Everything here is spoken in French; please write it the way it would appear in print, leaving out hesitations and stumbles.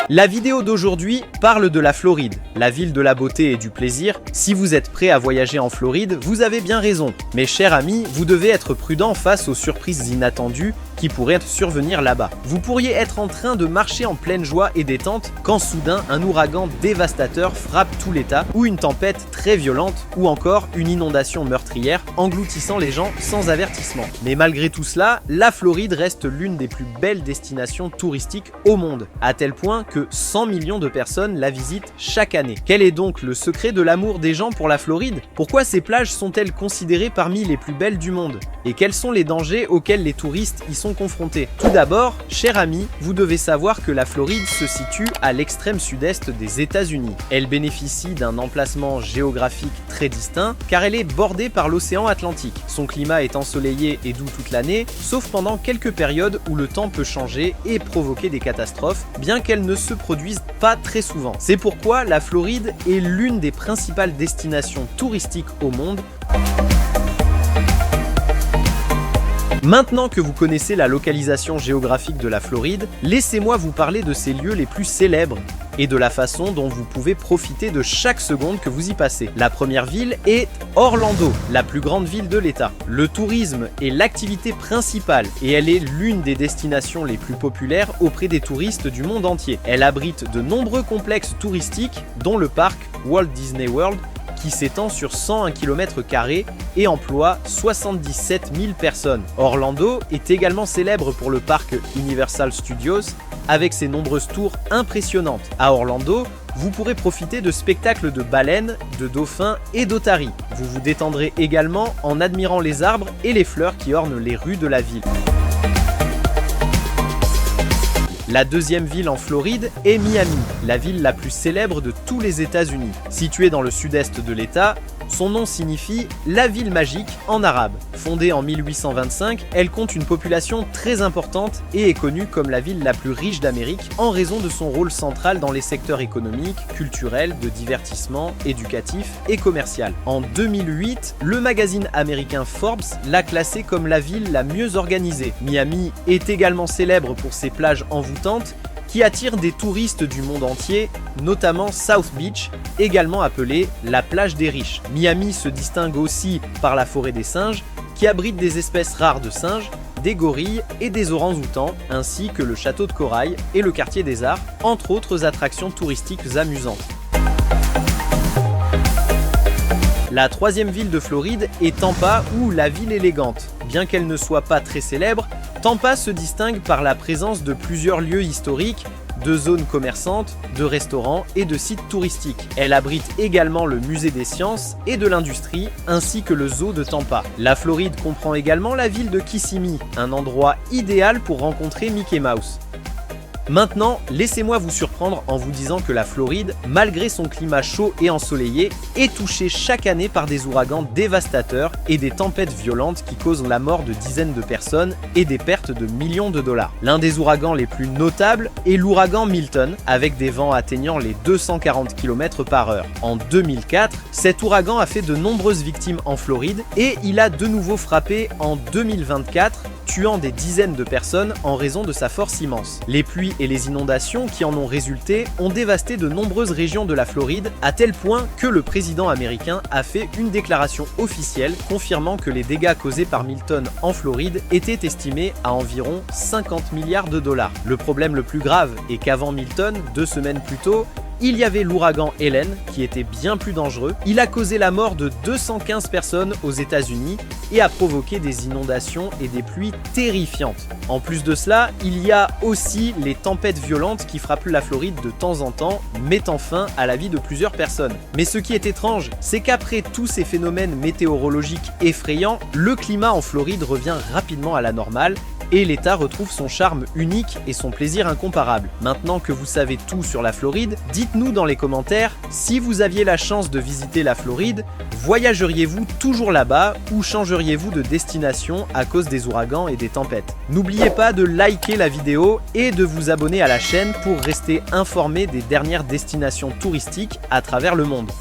La vidéo d'aujourd'hui parle de la Floride, la ville de la beauté et du plaisir. Si vous êtes prêt à voyager en Floride, vous avez bien raison. Mes chers amis, vous devez être prudent face aux surprises inattendues qui pourraient survenir là-bas. Vous pourriez être en train de marcher en pleine joie et détente quand soudain un ouragan dévastateur frappe tout l'État, ou une tempête très violente, ou encore une inondation meurtrière engloutissant les gens sans avertissement. Mais malgré tout cela, la Floride reste l'une des plus belles destinations touristiques au monde, à tel point que 100 millions de personnes la visitent chaque année. Quel est donc le secret de l'amour des gens pour la Floride? Pourquoi ces plages sont-elles considérées parmi les plus belles du monde? Et quels sont les dangers auxquels les touristes y sont confrontés? Tout d'abord, chers amis, vous devez savoir que la Floride se situe à l'extrême sud-est des États-Unis. Elle bénéficie d'un emplacement géographique très distinct car elle est bordée par l'océan Atlantique. Son climat est ensoleillé et doux toute l'année, sauf pendant quelques périodes où le temps peut changer et provoquer des catastrophes, bien qu'elles ne se produisent pas très souvent. C'est pourquoi la Floride est l'une des principales destinations touristiques au monde. Maintenant que vous connaissez la localisation géographique de la Floride, laissez-moi vous parler de ses lieux les plus célèbres et de la façon dont vous pouvez profiter de chaque seconde que vous y passez. La première ville est Orlando, la plus grande ville de l'État. Le tourisme est l'activité principale et elle est l'une des destinations les plus populaires auprès des touristes du monde entier. Elle abrite de nombreux complexes touristiques, dont le parc Walt Disney World, qui s'étend sur 101 km² et emploie 77 000 personnes. Orlando est également célèbre pour le parc Universal Studios, avec ses nombreuses tours impressionnantes. À Orlando, vous pourrez profiter de spectacles de baleines, de dauphins et d'otaries. Vous vous détendrez également en admirant les arbres et les fleurs qui ornent les rues de la ville. La deuxième ville en Floride est Miami, la ville la plus célèbre de tous les États-Unis. Située dans le sud-est de l'État, son nom signifie « la ville magique » en arabe. Fondée en 1825, elle compte une population très importante et est connue comme la ville la plus riche d'Amérique en raison de son rôle central dans les secteurs économiques, culturels, de divertissement, éducatif et commercial. En 2008, le magazine américain Forbes l'a classée comme la ville la mieux organisée. Miami est également célèbre pour ses plages envoûtantes qui attire des touristes du monde entier, notamment South Beach, également appelée la plage des riches. Miami se distingue aussi par la forêt des singes, qui abrite des espèces rares de singes, des gorilles et des orang-outans, ainsi que le château de corail et le quartier des arts, entre autres attractions touristiques amusantes. La troisième ville de Floride est Tampa, ou la ville élégante. Bien qu'elle ne soit pas très célèbre, Tampa se distingue par la présence de plusieurs lieux historiques, de zones commerçantes, de restaurants et de sites touristiques. Elle abrite également le musée des sciences et de l'industrie, ainsi que le zoo de Tampa. La Floride comprend également la ville de Kissimmee, un endroit idéal pour rencontrer Mickey Mouse. Maintenant, laissez-moi vous surprendre en vous disant que la Floride, malgré son climat chaud et ensoleillé, est touchée chaque année par des ouragans dévastateurs et des tempêtes violentes qui causent la mort de dizaines de personnes et des pertes de millions de dollars. L'un des ouragans les plus notables est l'ouragan Milton, avec des vents atteignant les 240 km/h. En 2004, cet ouragan a fait de nombreuses victimes en Floride et il a de nouveau frappé en 2024, tuant des dizaines de personnes en raison de sa force immense. Les pluies et les inondations qui en ont résulté ont dévasté de nombreuses régions de la Floride, à tel point que le président américain a fait une déclaration officielle confirmant que les dégâts causés par Milton en Floride étaient estimés à environ 50 milliards de dollars. Le problème le plus grave est qu'avant Milton, 2 semaines plus tôt, il y avait l'ouragan Helen qui était bien plus dangereux. Il a causé la mort de 215 personnes aux États-Unis et a provoqué des inondations et des pluies terrifiantes. En plus de cela, il y a aussi les tempêtes violentes qui frappent la Floride de temps en temps, mettant fin à la vie de plusieurs personnes. Mais ce qui est étrange, c'est qu'après tous ces phénomènes météorologiques effrayants, le climat en Floride revient rapidement à la normale et l'État retrouve son charme unique et son plaisir incomparable. Maintenant que vous savez tout sur la Floride, dites-nous dans les commentaires si vous aviez la chance de visiter la Floride, voyageriez-vous toujours là-bas ou changeriez-vous de destination à cause des ouragans et des tempêtes? N'oubliez pas de liker la vidéo et de vous abonner à la chaîne pour rester informé des dernières destinations touristiques à travers le monde.